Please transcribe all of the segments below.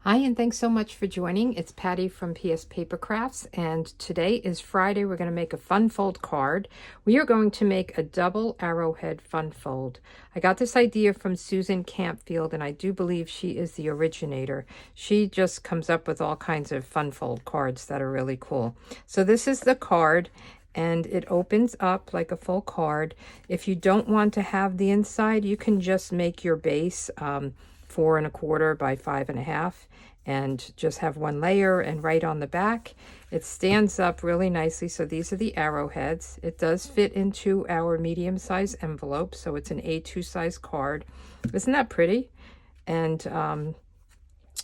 Hi, and thanks so much for joining. It's Patty from pspapercrafts, and today is Friday. We're going to make a fun fold card. We are going to make a double arrowhead fun fold. I got this idea from Susan Campfield, and I do believe she is the originator. She just comes up with all kinds of fun fold cards that are really cool. So this is the card, and it opens up like a full card. If you don't want to have the inside, you can just make your base 4 1/4 by 5 1/2 and just have one layer, and right on the back it stands up really nicely. So these are the arrowheads. It does fit into our medium-size envelope, so it's an A2 size card. Isn't that pretty? And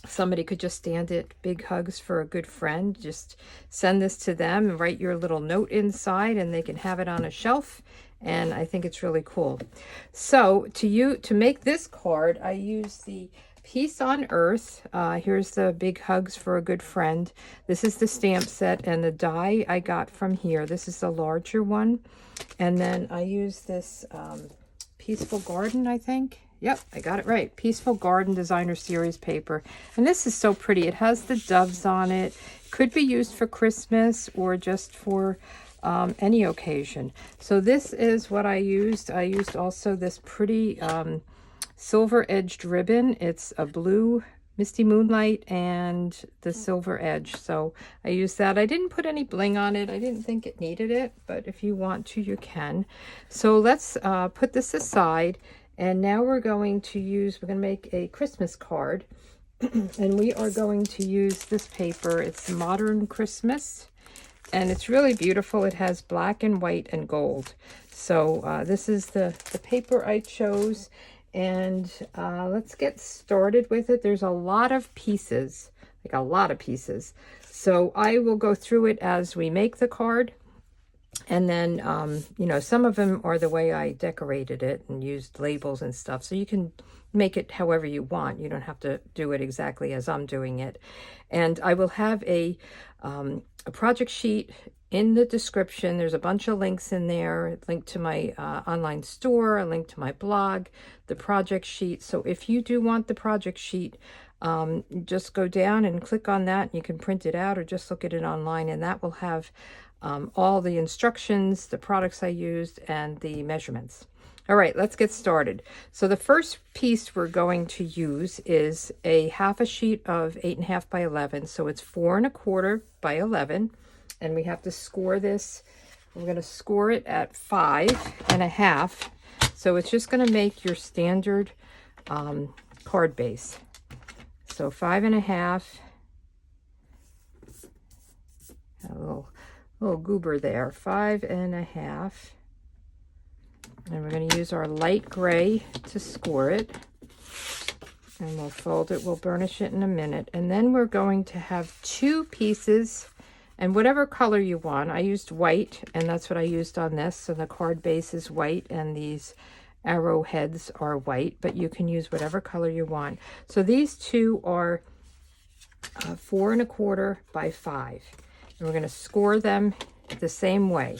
somebody could just stand it. Big hugs for a good friend. Just send this to them and write your little note inside, and they can have it on a shelf. And I think it's really cool. So to make this card, I use the Peace on Earth. Here's the big hugs for a good friend. This is the stamp set, and the die I got from here. This is the larger one. And then I use this Peaceful Garden, I think. Yep, I got it right. Peaceful Garden Designer Series paper. And this is so pretty. It has the doves on it. Could be used for Christmas or just for any occasion. So this is what I used. I used also this pretty silver edged ribbon. It's a blue Misty Moonlight and the silver edge. So I used that. I didn't put any bling on it. I didn't think it needed it, but if you want to, you can. So let's put this aside. And now we're going to make a Christmas card. And we are going to use this paper. It's Modern Christmas. And it's really beautiful. It has black and white and gold. So this is the paper I chose. And let's get started with it. There's a lot of pieces, like a lot of pieces. So I will go through it as we make the card. And then, some of them are the way I decorated it and used labels and stuff. So you can make it however you want. You don't have to do it exactly as I'm doing it. And I will have a project sheet in the description. There's a bunch of links in there, a link to my online store, a link to my blog, the project sheet. So if you do want the project sheet, just go down and click on that. You can print it out or just look at it online, and that will have all the instructions, the products I used, and the measurements. All right, let's get started. So the first piece we're going to use is a half a sheet of 8 1/2 by 11. So it's 4 1/4 by 11. And we have to score this. We're going to score it at 5 1/2. So it's just going to make your standard card base. So 5 1/2. A little goober there. 5 1/2. And we're going to use our light gray to score it. And we'll fold it. We'll burnish it in a minute. And then we're going to have 2 pieces. And whatever color you want. I used white, and that's what I used on this. So the card base is white, and these arrowheads are white. But you can use whatever color you want. So these two are 4 1/4 by 5. And we're going to score them the same way.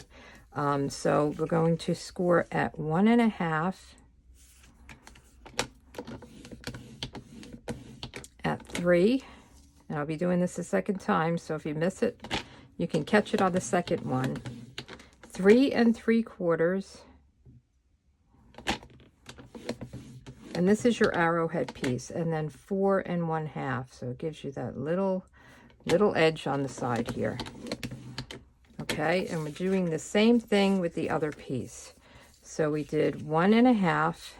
So we're going to score at 1 1/2, at 3, and I'll be doing this a second time, so if you miss it, you can catch it on the second one. 3 3/4, and this is your arrowhead piece, and then 4 1/2, so it gives you that little edge on the side here. Okay, and we're doing the same thing with the other piece. So we did 1 1/2,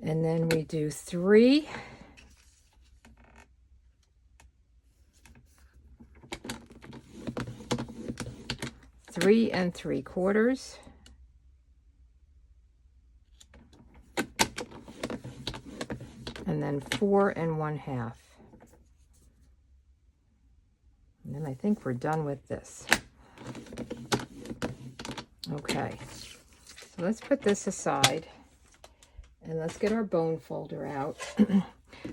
and then we do 3, three and 3/4, and then 4 1/2. And then I think we're done with this. Okay, so let's put this aside and let's get our bone folder out.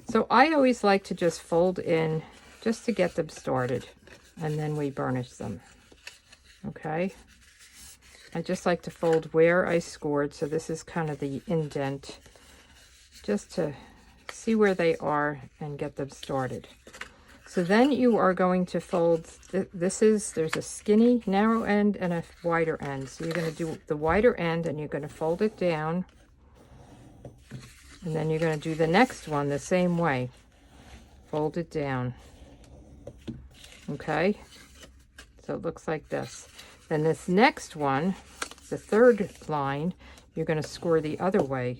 So I always like to just fold in just to get them started, and then we burnish them. Okay, I just like to fold where I scored, so this is kind of the indent, just to see where they are and get them started. So then you are going to fold, there's a skinny, narrow end and a wider end. So you're going to do the wider end and you're going to fold it down. And then you're going to do the next one the same way. Fold it down. Okay? So it looks like this. Then this next one, the third line, you're going to score the other way.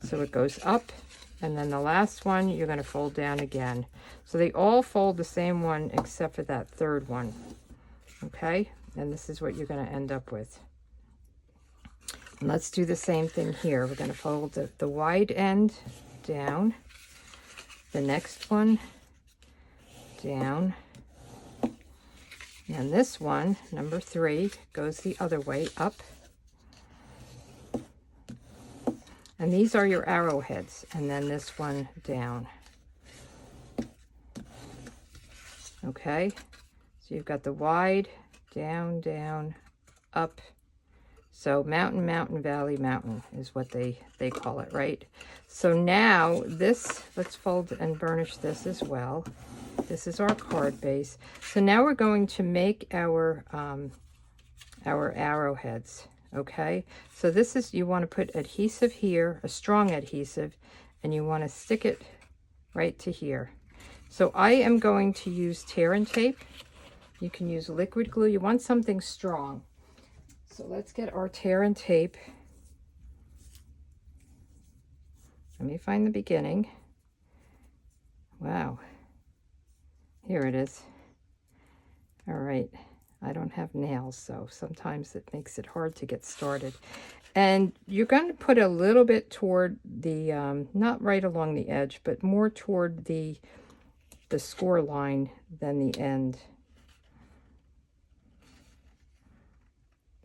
So it goes up, and then the last one, you're going to fold down again. So they all fold the same one except for that third one. Okay? And this is what you're going to end up with. And let's do the same thing here. We're going to fold the wide end down, the next one down, and this one, number 3, goes the other way up. And these are your arrowheads, and then this one down. Okay, so you've got the wide, down, down, up. So mountain, mountain, valley, mountain is what they call it, right? So now this, let's fold and burnish this as well. This is our card base. So now we're going to make our arrowheads, okay? So this is, you want to put adhesive here, a strong adhesive, and you want to stick it right to here. So I am going to use tear and tape. You can use liquid glue. You want something strong. So let's get our tear and tape. Let me find the beginning. Wow. Here it is. All right. I don't have nails, so sometimes it makes it hard to get started. And you're going to put a little bit toward the, not right along the edge, but more toward the score line than the end.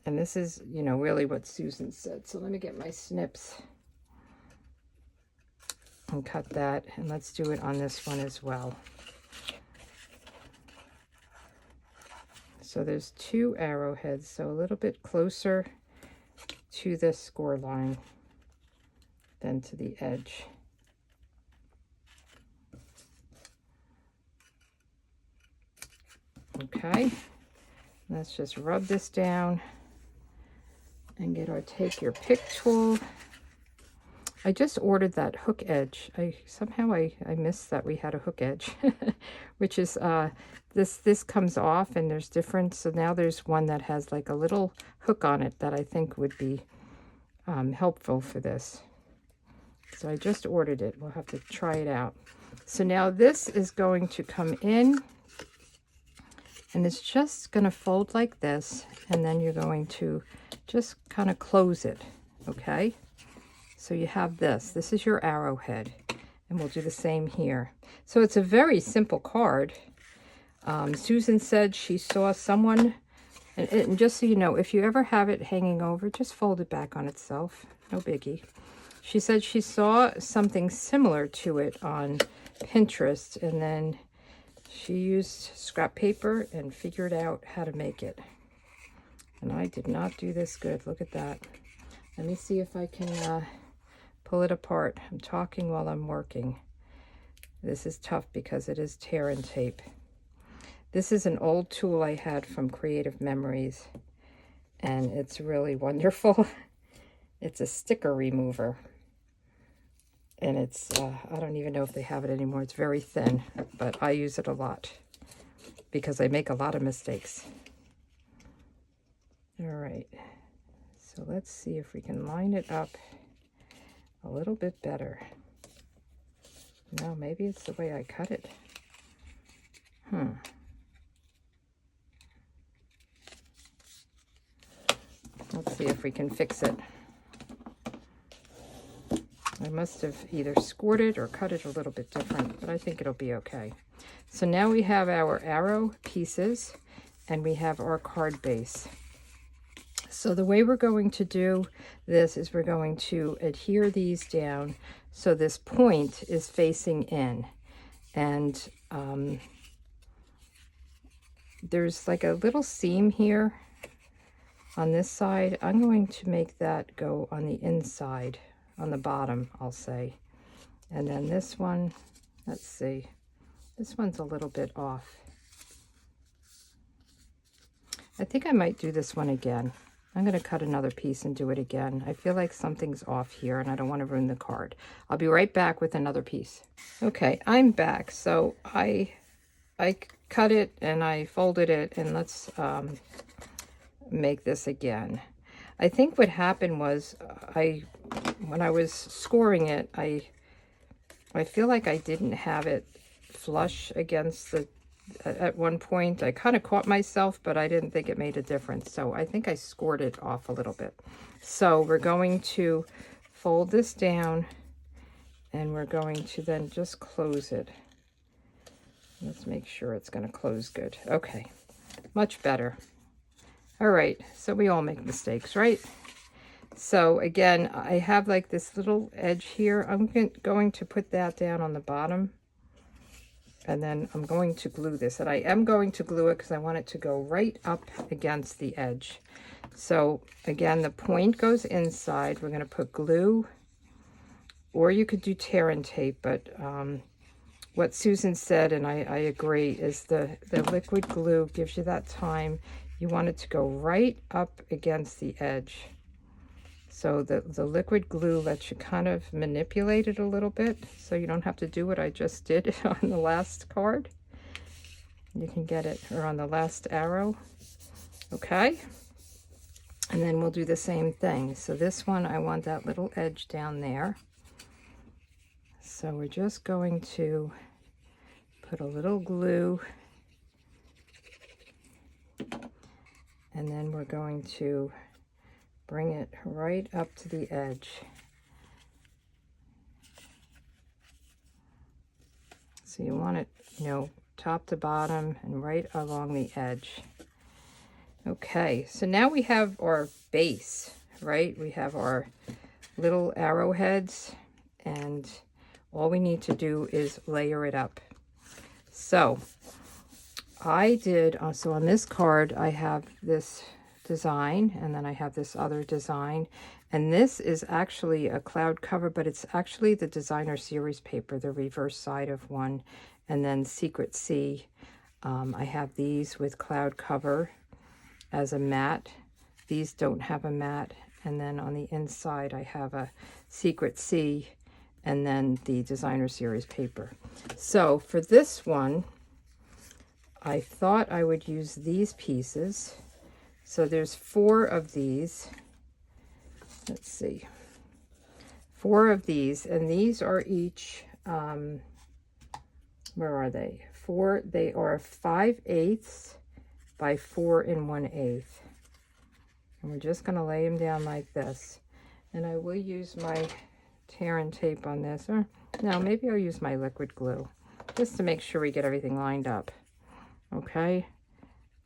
And this is, you know, really what Susan said. So let me get my snips and cut that. And let's do it on this one as well. So there's 2 arrowheads, so a little bit closer to the score line than to the edge. Okay, let's just rub this down and get our take your pick tool. I just ordered that hook edge. Somehow I missed that we had a hook edge, which is this comes off and there's different. So now there's one that has like a little hook on it that I think would be helpful for this. So I just ordered it. We'll have to try it out. So now this is going to come in and it's just going to fold like this, and then you're going to just kind of close it, okay? So you have this. This is your arrowhead, and we'll do the same here. So it's a very simple card. Susan said she saw someone, and just so you know, if you ever have it hanging over, just fold it back on itself. No biggie. She said she saw something similar to it on Pinterest, and then she used scrap paper and figured out how to make it. And I did not do this good. Look at that. Let me see if I can pull it apart. I'm talking while I'm working. This is tough because it is tear and tape. This is an old tool I had from Creative Memories, and it's really wonderful. It's a sticker remover. And it's, I don't even know if they have it anymore. It's very thin, but I use it a lot because I make a lot of mistakes. All right, so let's see if we can line it up a little bit better. No, maybe it's the way I cut it. Let's see if we can fix it. I must have either scored it or cut it a little bit different, but I think it'll be okay. So now we have our arrow pieces and we have our card base. So the way we're going to do this is we're going to adhere these down so this point is facing in. And there's like a little seam here on this side. I'm going to make that go on the inside, on the bottom, I'll say. And then this one, let's see, this one's a little bit off. I think I might do this one again. I'm going to cut another piece and do it again. I feel like something's off here and I don't want to ruin the card. I'll be right back with another piece. Okay, I'm back. So I cut it and I folded it, and let's make this again. I think what happened was when I was scoring it, I feel like I didn't have it flush against the, at one point. I kind of caught myself, but I didn't think it made a difference. So I think I scored it off a little bit. So we're going to fold this down and we're going to then just close it. Let's make sure it's going to close good. Okay, much better. All right, so we all make mistakes, right? So again, I have like this little edge here. I'm going to put that down on the bottom, and then I'm going to glue this. And I am going to glue it because I want it to go right up against the edge. So again, the point goes inside. We're going to put glue, or you could do tear and tape, but what Susan said, and I agree, is the liquid glue gives you that time. You want it to go right up against the edge. So the liquid glue lets you kind of manipulate it a little bit, so you don't have to do what I just did on the last card. You can get it, or on the last arrow. Okay. And then we'll do the same thing. So this one, I want that little edge down there. So we're just going to put a little glue, and then we're going to bring it right up to the edge. So you want it, you know, top to bottom and right along the edge. Okay, so now we have our base, right? We have our little arrowheads, and all we need to do is layer it up. So I did, so on this card, I have this design, and then I have this other design, and this is actually a cloud cover, but it's actually the designer series paper, the reverse side of one, and then Secret Sea. I have these with cloud cover as a mat. These don't have a mat, and then on the inside I have a Secret Sea and then the designer series paper. So for this one, I thought I would use these pieces. So there's 4 of these. Let's see. 4 of these, and these are each, where are they? 4, they are 5/8 by 4 1/8. And we're just going to lay them down like this. And I will use my tear and tape on this. Or no, maybe I'll use my liquid glue just to make sure we get everything lined up. Okay,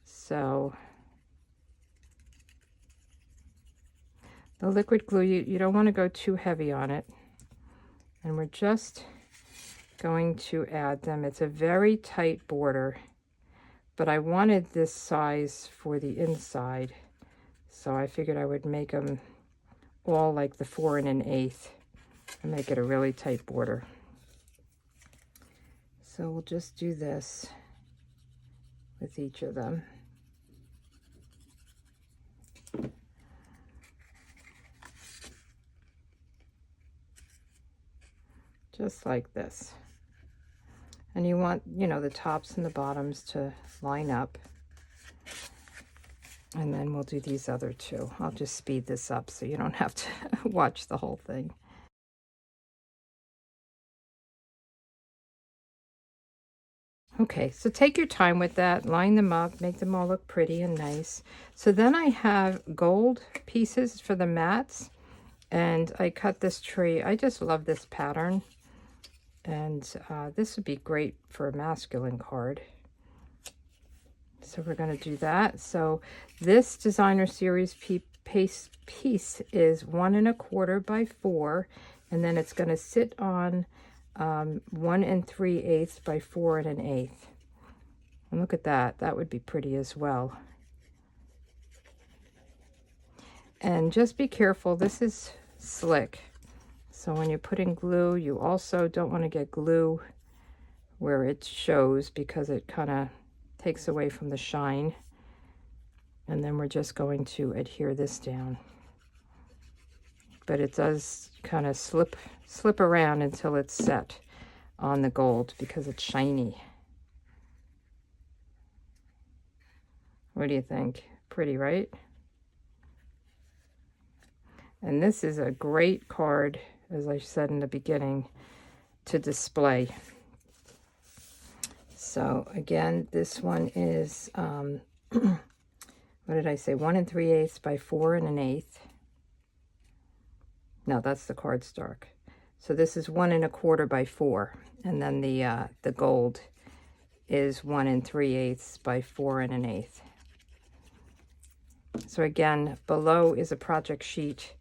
so the liquid glue, you don't want to go too heavy on it. And we're just going to add them. It's a very tight border, but I wanted this size for the inside, so I figured I would make them all like the 4 1/8 and make it a really tight border. So we'll just do this with each of them. Just like this. And you want, you know, the tops and the bottoms to line up. And then we'll do these other 2. I'll just speed this up so you don't have to watch the whole thing. Okay, so take your time with that, line them up, make them all look pretty and nice. So then I have gold pieces for the mats, and I cut this tree. I just love this pattern, and this would be great for a masculine card. So we're going to do that. So this designer series piece is 1 1/4 by 4, and then it's going to sit on 1 3/8 by 4 1/8. And look at that. That would be pretty as well. And just be careful, this is slick. So when you're putting glue, you also don't want to get glue where it shows because it kind of takes away from the shine. And then we're just going to adhere this down. But it does kind of slip around until it's set on the gold because it's shiny. What do you think? Pretty, right? And this is a great card, as I said in the beginning, to display. So again, this one is, what did I say? 1 3/8 by 4 1/8. No, that's the cardstock. So this is 1 1/4 by 4, and then the gold is 1 3/8 by 4 1/8. So again, below is a project sheet,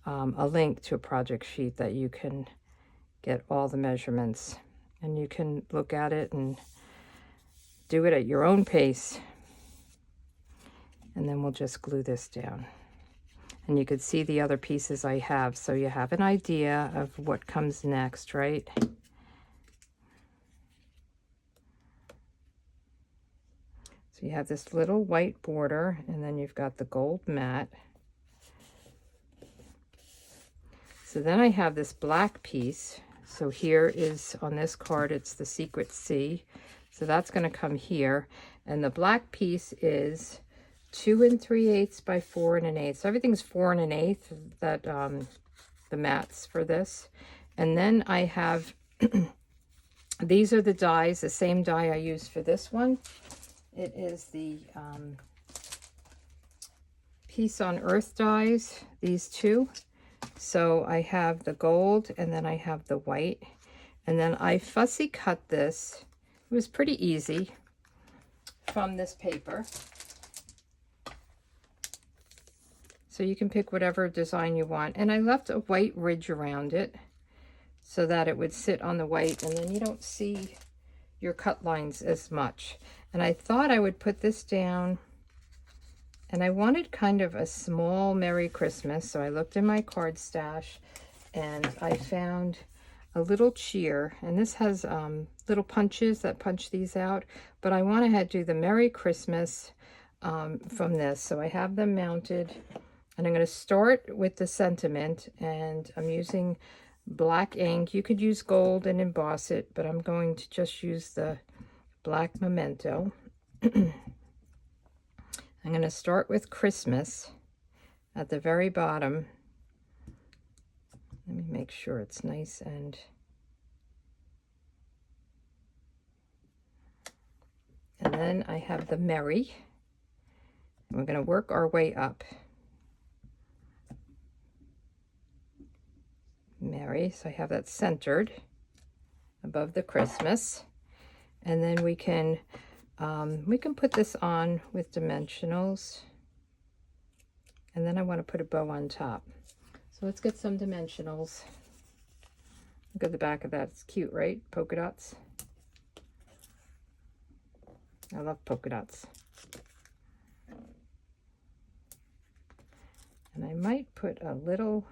a link to a project sheet that you can get all the measurements, and you can look at it and do it at your own pace. And then we'll just glue this down. And you could see the other pieces I have, so you have an idea of what comes next, right? So you have this little white border, and then you've got the gold mat. So then I have this black piece. So here is, on this card, it's the secret C. So that's going to come here. And the black piece is 2 3/8 by 4 1/8. So everything's 4 1/8, that the mats for this. And then I have, these are the dies, the same die I used for this one. It is the Peace on Earth dies, these two. So I have the gold, and then I have the white. And then I fussy cut this. It was pretty easy from this paper. So you can pick whatever design you want. And I left a white ridge around it so that it would sit on the white, and then you don't see your cut lines as much. And I thought I would put this down, and I wanted kind of a small Merry Christmas. So I looked in my card stash and I found a little cheer, and this has little punches that punch these out, but I want to do the Merry Christmas from this. So I have them mounted, and I'm going to start with the sentiment, and I'm using black ink. You could use gold and emboss it, but I'm going to just use the black memento. I'm going to start with Christmas at the very bottom. Let me make sure it's nice, and then I have the Merry. We're going to work our way up. Merry, so I have that centered above the Christmas. And then we can put this on with dimensionals. And then I want to put a bow on top. So let's get some dimensionals. Look at the back of that. It's cute, right? Polka dots. I love polka dots. And I might put a little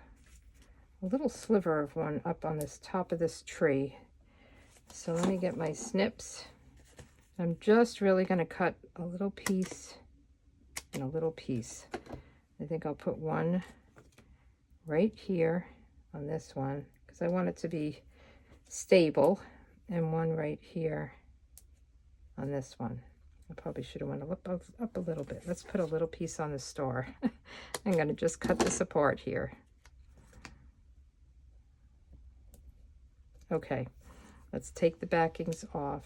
sliver of one up on this top of this tree. So let me get my snips. I'm just really going to cut a little piece and a little piece. I think I'll put one right here on this one because I want it to be stable, and one right here on this one. I probably should have went up a little bit. Let's put a little piece on the star. I'm going to just cut this apart here. Okay, let's take the backings off.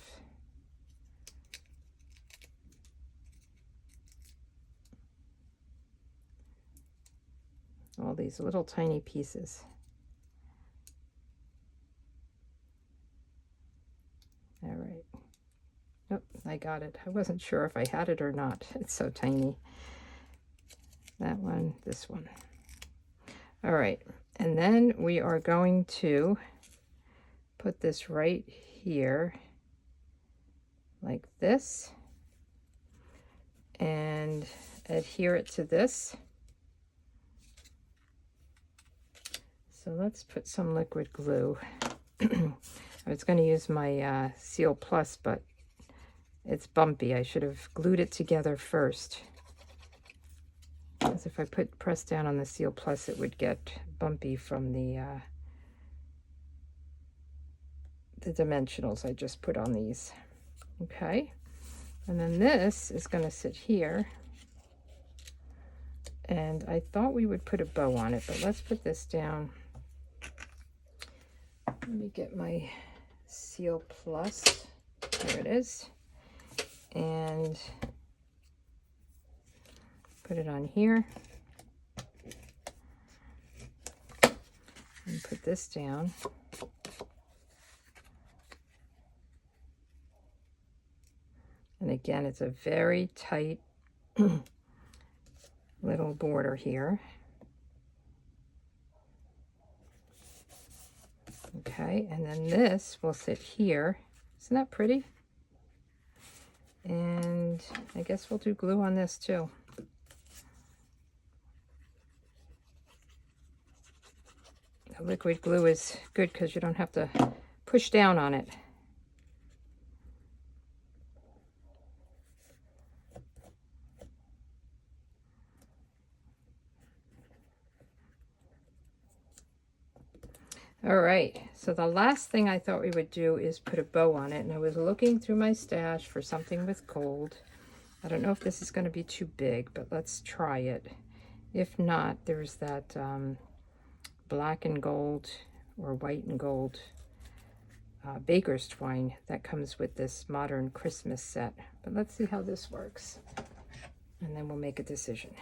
All these little tiny pieces. All right. Oh, I got it. I wasn't sure if I had it or not. It's so tiny. That one, this one. All right. And then we are going to put this right here like this and adhere it to this. So let's put some liquid glue. I was going to use my Seal Plus, but it's bumpy. I should have glued it together first. Because if I press down on the Seal Plus, it would get bumpy from the dimensionals I just put on these. Okay, and then this is going to sit here. And I thought we would put a bow on it, but let's put this down. Let me get my Seal Plus. There it is. And put it on here. And put this down. And again, it's a very tight little border here. Okay, and then this will sit here. Isn't that pretty? And I guess we'll do glue on this too. The liquid glue is good because you don't have to push down on it. All right, so the last thing I thought we would do is put a bow on it, and I was looking through my stash for something with gold. I don't know if this is going to be too big, but let's try it. If not, there's that black and gold or white and gold baker's twine that comes with this modern Christmas set. But let's see how this works, and then we'll make a decision.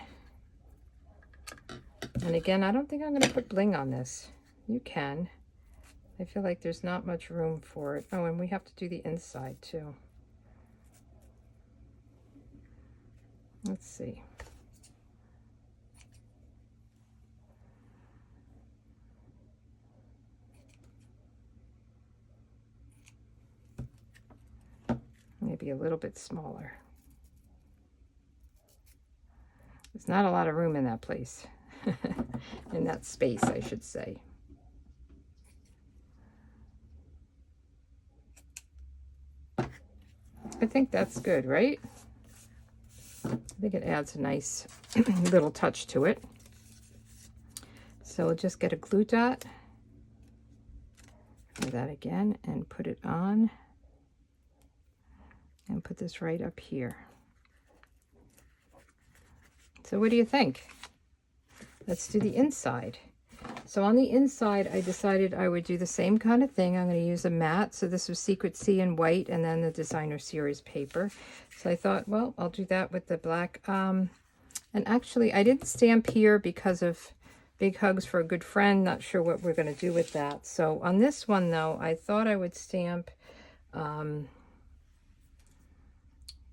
And again, I don't think I'm going to put bling on this. You can. I feel like there's not much room for it. Oh, and we have to do the inside too. Let's see. Maybe a little bit smaller. There's not a lot of room in that place. In that space, I should say. I think that's good, right? I think it adds a nice little touch to it. So we'll just get a glue dot. Do that again and put it on. And put this right up here. So what do you think? Let's do the inside. So on the inside, I decided I would do the same kind of thing. I'm going to use a matte. So this was Secret Sea in white and then the Designer Series paper. So I thought, well, I'll do that with the black. And actually, I didn't stamp here because of Big Hugs for a Good Friend. Not sure what we're going to do with that. So on this one, though, I thought I would stamp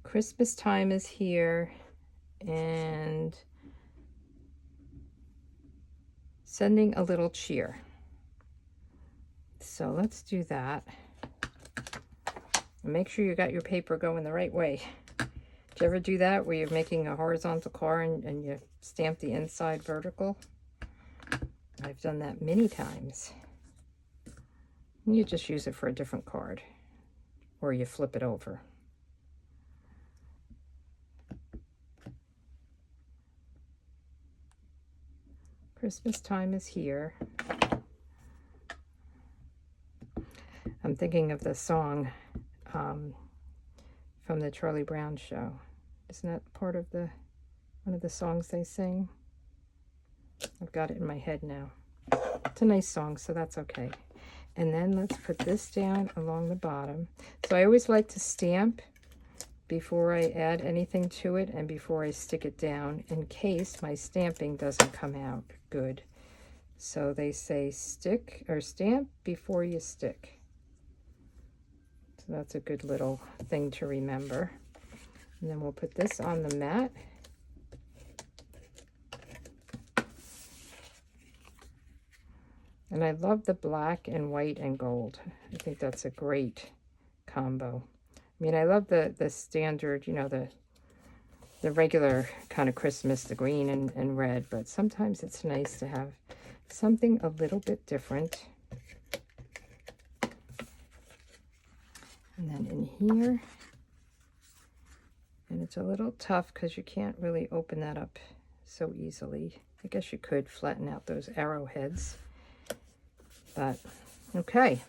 Christmas Time is Here and Sending a Little Cheer. So let's do that. And make sure you got your paper going the right way. Did you ever do that where you're making a horizontal card and you stamp the inside vertical? I've done that many times. And you just use it for a different card, or you flip it over. Christmas Time is Here. I'm thinking of the song from the Charlie Brown show. Isn't that part of one of the songs they sing? I've got it in my head now. It's a nice song, so that's okay. And then let's put this down along the bottom. So I always like to stamp before I add anything to it and before I stick it down in case my stamping doesn't come out good. So they say stick or stamp before you stick. So that's a good little thing to remember. And then we'll put this on the mat. And I love the black and white and gold. I think that's a great combo. I mean, I love the standard, you know, the regular kind of Christmas, the green and red, but sometimes it's nice to have something a little bit different. And then in here, and it's a little tough because you can't really open that up so easily. I guess you could flatten out those arrowheads, but okay.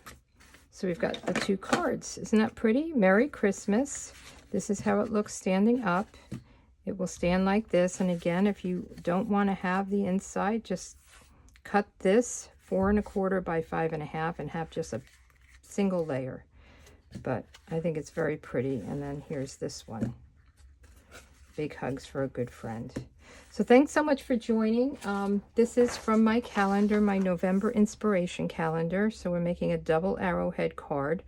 So we've got the 2 cards. Isn't that pretty? Merry Christmas. This is how it looks standing up. It will stand like this. And again, if you don't want to have the inside, just cut this 4 1/4 by 5 1/2 and have just a single layer. But I think it's very pretty. And then here's this one. Big hugs for a good friend. So thanks so much for joining. This is from my calendar, my November inspiration calendar. So we're making a double arrowhead card.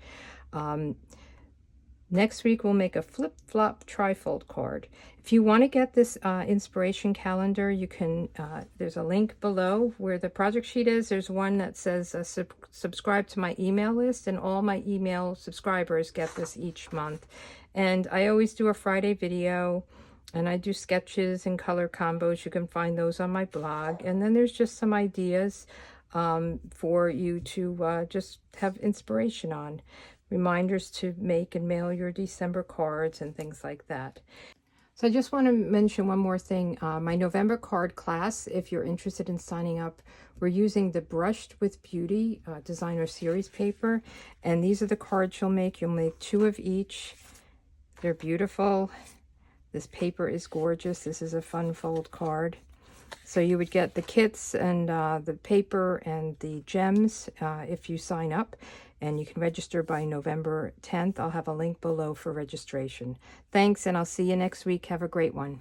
Next week we'll make a flip-flop trifold card. If you want to get this inspiration calendar, you can, there's a link below where the project sheet is. There's one that says subscribe to my email list, and all my email subscribers get this each month. And I always do a Friday video, and I do sketches and color combos. You can find those on my blog. And then there's just some ideas for you to just have inspiration on. Reminders to make and mail your December cards and things like that. So I just want to mention one more thing. My November card class, if you're interested in signing up, we're using the Brushed with Beauty designer series paper. And these are the cards you'll make. You'll make 2 of each. They're beautiful. This paper is gorgeous. This is a fun fold card. So you would get the kits and the paper and the gems if you sign up. And you can register by November 10th. I'll have a link below for registration. Thanks, and I'll see you next week. Have a great one.